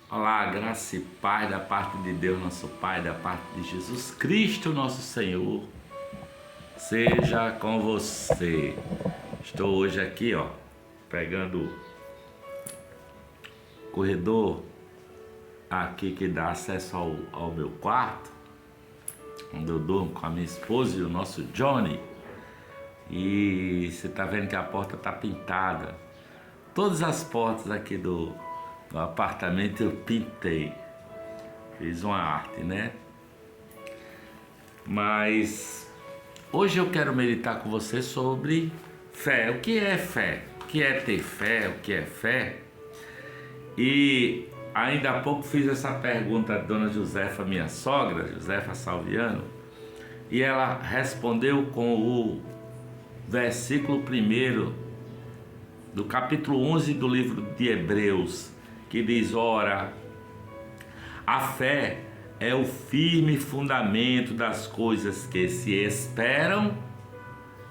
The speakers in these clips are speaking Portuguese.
Olá, graça e paz da parte de Deus, nosso Pai, da parte de Jesus Cristo, nosso Senhor, seja com você. Estou hoje aqui, pegando o corredor aqui que dá acesso ao meu quarto, onde eu durmo com a minha esposa e o nosso Johnny. E você está vendo que a porta está pintada. Todas as portas aqui do apartamento eu pintei. Fiz uma arte, né? Mas hoje eu quero meditar com você sobre fé. O que é fé? O que é ter fé? O que é fé? E ainda há pouco fiz essa pergunta à dona Josefa, minha sogra, Josefa Salviano, e ela respondeu com o versículo 1 do capítulo 11 do livro de Hebreus, que diz: ora, a fé é o firme fundamento das coisas que se esperam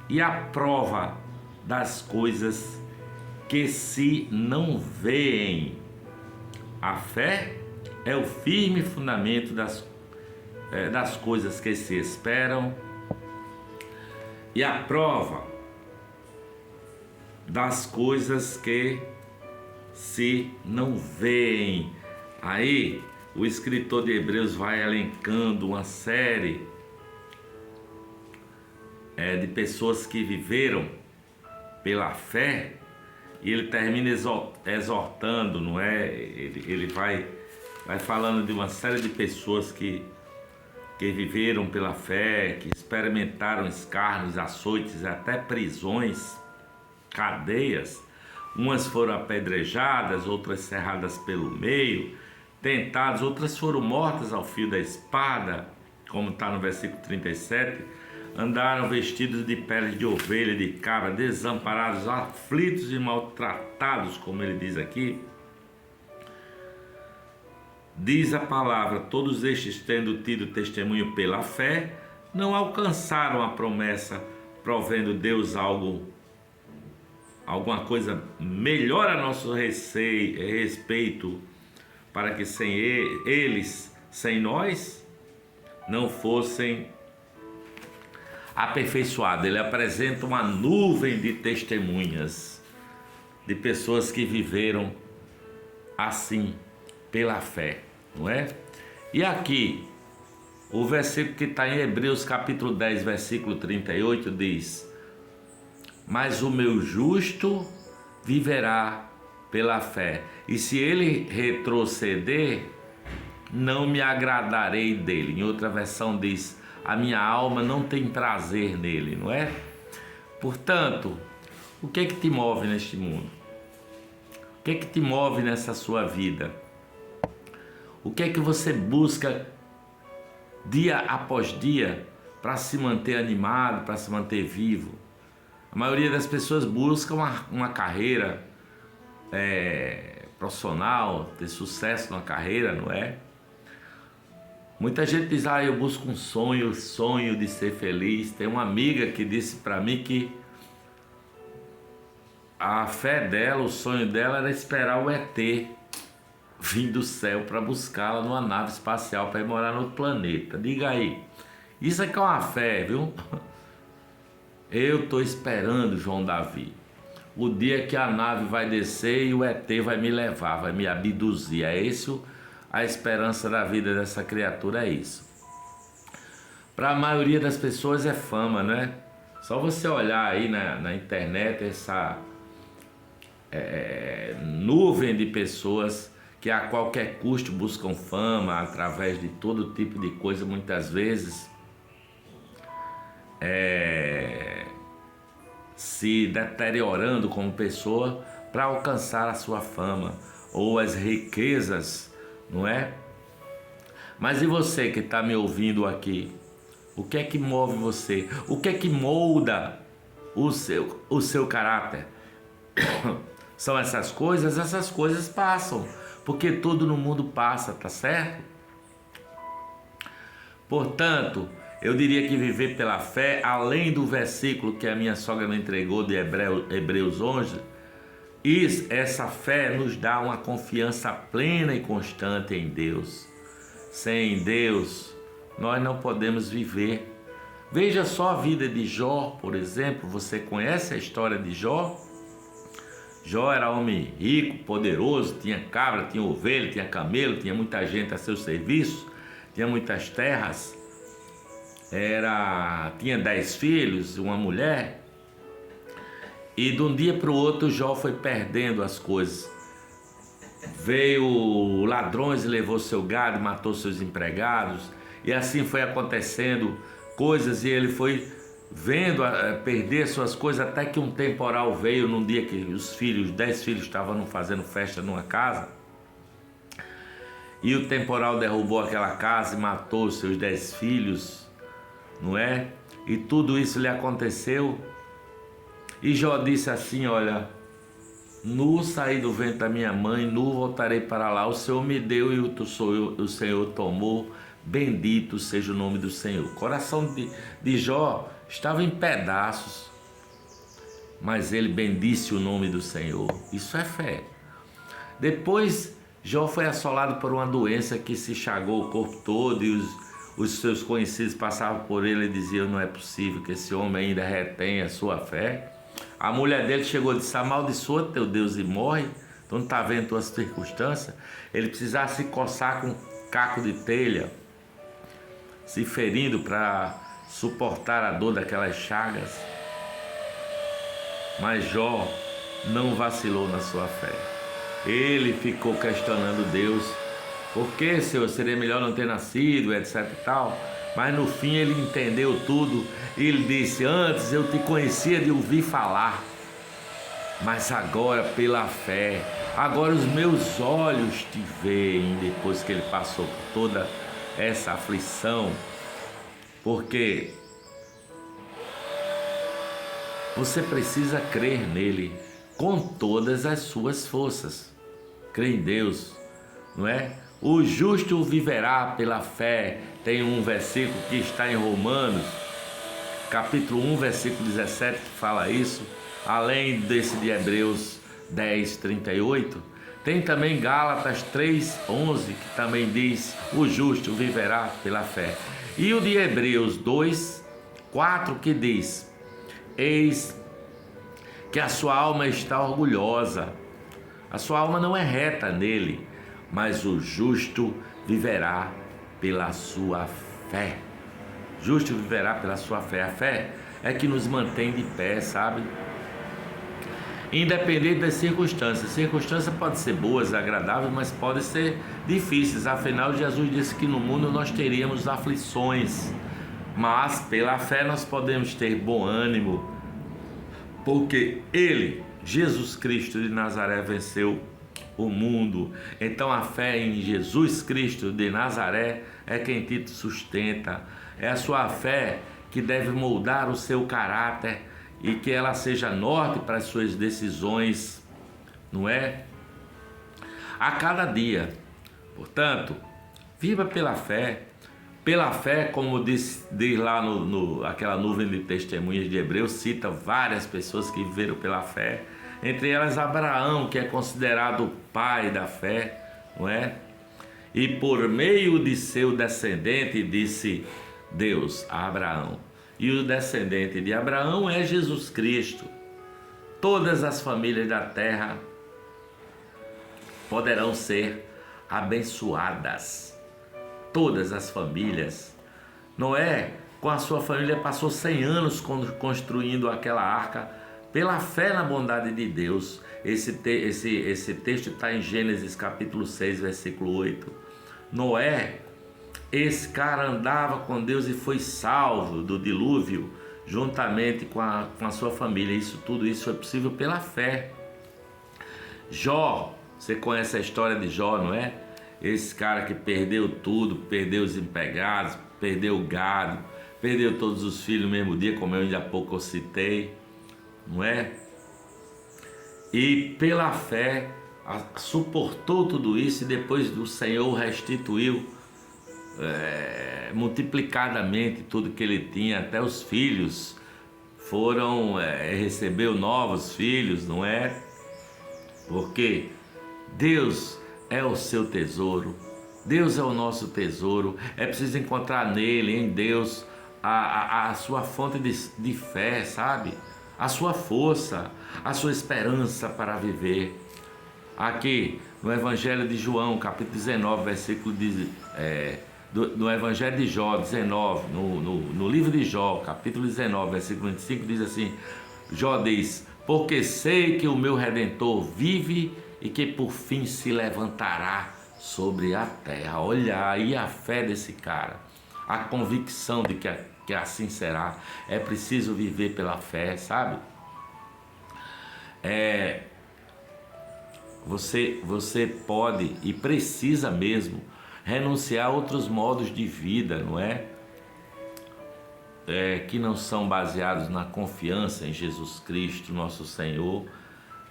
e a prova das coisas que se não veem. A fé é o firme fundamento das coisas que se esperam e a prova das coisas que se não veem. Aí o escritor de Hebreus vai elencando uma série de pessoas que viveram pela fé, e ele termina exortando, não é? Ele vai falando de uma série de pessoas que viveram pela fé, que experimentaram escárnios, açoites, até prisões, cadeias. Umas foram apedrejadas, outras serradas pelo meio, tentadas, outras foram mortas ao fio da espada, como está no versículo 37. Andaram vestidos de peles de ovelha, de cabra, desamparados, aflitos e maltratados, como ele diz aqui. Diz a palavra: todos estes, tendo tido testemunho pela fé, não alcançaram a promessa, provendo Deus alguma coisa melhor a nosso respeito, para que sem eles, sem nós, não fossem aperfeiçoados. Ele apresenta uma nuvem de testemunhas, de pessoas que viveram assim, pela fé, não é? E aqui, o versículo que está em Hebreus capítulo 10, versículo 38 diz: mas o meu justo viverá pela fé, e se ele retroceder, não me agradarei dele. Em outra versão diz: a minha alma não tem prazer nele, não é? Portanto, o que é que te move neste mundo? O que é que te move nessa sua vida? O que é que você busca dia após dia para se manter animado, para se manter vivo? A maioria das pessoas busca uma carreira profissional, ter sucesso na carreira, não é? Muita gente diz: eu busco um sonho de ser feliz. Tem uma amiga que disse para mim que a fé dela, o sonho dela era esperar o ET vir do céu para buscá-la numa nave espacial para ir morar no outro planeta. Diga aí, isso aqui é uma fé, viu? Eu estou esperando, João Davi, o dia que a nave vai descer e o ET vai me levar, vai me abduzir. É isso, a esperança da vida dessa criatura é isso. Para a maioria das pessoas é fama, né? Só você olhar aí na internet essa nuvem de pessoas que a qualquer custo buscam fama através de todo tipo de coisa, muitas vezes se deteriorando como pessoa para alcançar a sua fama ou as riquezas, não é? Mas e você que está me ouvindo aqui? O que é que move você? O que é que molda o seu caráter? São essas coisas passam, porque tudo no mundo passa, tá certo? Portanto, eu diria que viver pela fé, além do versículo que a minha sogra me entregou de Hebreus 11, essa fé nos dá uma confiança plena e constante em Deus. Sem Deus, nós não podemos viver. Veja só a vida de Jó, por exemplo. Você conhece a história de Jó? Jó era homem rico, poderoso, tinha cabra, tinha ovelha, tinha camelo, tinha muita gente a seu serviço, tinha muitas terras, tinha 10 filhos, uma mulher. E de um dia para o outro Jó foi perdendo as coisas. Veio ladrões e levou seu gado, matou seus empregados, e assim foi acontecendo coisas, e ele foi vendo perder suas coisas, até que um temporal veio num dia que os 10 filhos estavam fazendo festa numa casa, e o temporal derrubou aquela casa e matou os seus 10 filhos, não é? E tudo isso lhe aconteceu. E Jó disse assim: olha, nu saí do ventre da minha mãe, nu voltarei para lá. O Senhor me deu e o Senhor tomou. Bendito seja o nome do Senhor. O coração de Jó estava em pedaços, mas ele bendisse o nome do Senhor. Isso é fé. Depois Jó foi assolado por uma doença que se chagou o corpo todo, e os seus conhecidos passavam por ele e diziam: não é possível que esse homem ainda retenha a sua fé. A mulher dele chegou e disse: amaldiçoa teu Deus e morre. Tu não está vendo tuas circunstâncias? Ele precisava se coçar com caco de telha, se ferindo para suportar a dor daquelas chagas. Mas Jó não vacilou na sua fé. Ele ficou questionando Deus: por que, Senhor, seria melhor não ter nascido, etc e tal. Mas no fim ele entendeu tudo e ele disse: antes eu te conhecia de ouvir falar, mas agora pela fé, agora os meus olhos te veem. Depois que ele passou por toda essa aflição, porque você precisa crer nele com todas as suas forças. Crer em Deus, não é? O justo viverá pela fé. Tem um versículo que está em Romanos, capítulo 1, versículo 17, que fala isso. Além desse de Hebreus 10, 38, tem também Gálatas 3, 11, que também diz: o justo viverá pela fé. E o de Hebreus 2, 4, que diz: eis que a sua alma está orgulhosa, a sua alma não é reta nele, mas o justo viverá pela sua fé. Justo viverá pela sua fé. A fé é que nos mantém de pé, sabe? Independente das circunstâncias. Circunstâncias podem ser boas, agradáveis, mas podem ser difíceis. Afinal, Jesus disse que no mundo nós teríamos aflições, mas pela fé nós podemos ter bom ânimo, porque Ele, Jesus Cristo de Nazaré, venceu o mundo. Então a fé em Jesus Cristo de Nazaré é quem te sustenta. É a sua fé que deve moldar o seu caráter e que ela seja norte para as suas decisões, não é? A cada dia. Portanto, viva pela fé. Pela fé, como diz lá aquela nuvem de testemunhas de Hebreus, cita várias pessoas que viveram pela fé. Entre elas Abraão, que é considerado o pai da fé, não é? E por meio de seu descendente, disse Deus a Abraão. E o descendente de Abraão é Jesus Cristo. Todas as famílias da terra poderão ser abençoadas. Todas as famílias. Noé, com a sua família, passou 100 anos construindo aquela arca, pela fé na bondade de Deus. Esse texto está em Gênesis capítulo 6, versículo 8. Noé, esse cara andava com Deus e foi salvo do dilúvio, juntamente com a sua família. Tudo isso foi possível pela fé. Jó, você conhece a história de Jó, não é? Esse cara que perdeu tudo, perdeu os empregados, perdeu o gado, perdeu todos os filhos no mesmo dia, como eu ainda há pouco eu citei, não é? E pela fé suportou tudo isso, e depois do Senhor restituiu multiplicadamente tudo que ele tinha. Até os filhos recebeu novos filhos, não é? porque Deus é o seu tesouro, Deus é o nosso tesouro. É preciso encontrar nele, em Deus, a sua fonte de fé, sabe? A sua força, a sua esperança para viver. Aqui no Evangelho de João, capítulo 19, versículo no Evangelho de Jó 19, no livro de Jó, capítulo 19, versículo 25, diz assim: Jó diz: porque sei que o meu Redentor vive e que por fim se levantará sobre a terra. Olha aí a fé desse cara, a convicção de que assim será. É preciso viver pela fé, sabe? Você pode e precisa mesmo renunciar a outros modos de vida, não é? Que não são baseados na confiança em Jesus Cristo, nosso Senhor.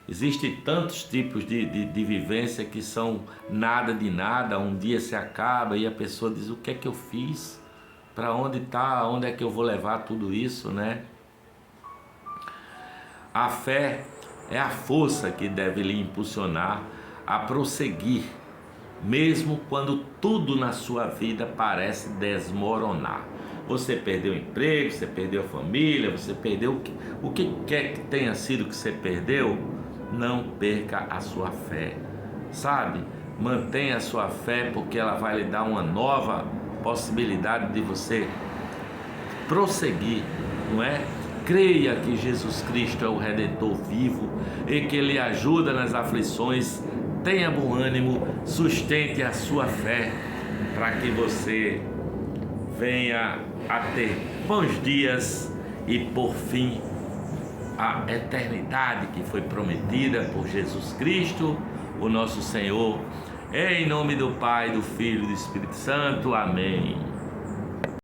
Existem tantos tipos de vivência que são nada de nada. Um dia se acaba e a pessoa diz: o que é que eu fiz? Para onde está? Onde é que eu vou levar tudo isso, né? A fé é a força que deve lhe impulsionar a prosseguir, mesmo quando tudo na sua vida parece desmoronar. Você perdeu o emprego, você perdeu a família, você perdeu o que quer que tenha sido que você perdeu. Não perca a sua fé, sabe? Mantenha a sua fé, porque ela vai lhe dar uma nova possibilidade de você prosseguir, não é? Creia que Jesus Cristo é o Redentor vivo e que Ele ajuda nas aflições. Tenha bom ânimo, sustente a sua fé para que você venha a ter bons dias e por fim a eternidade que foi prometida por Jesus Cristo, o nosso Senhor. Em nome do Pai, do Filho e do Espírito Santo. Amém.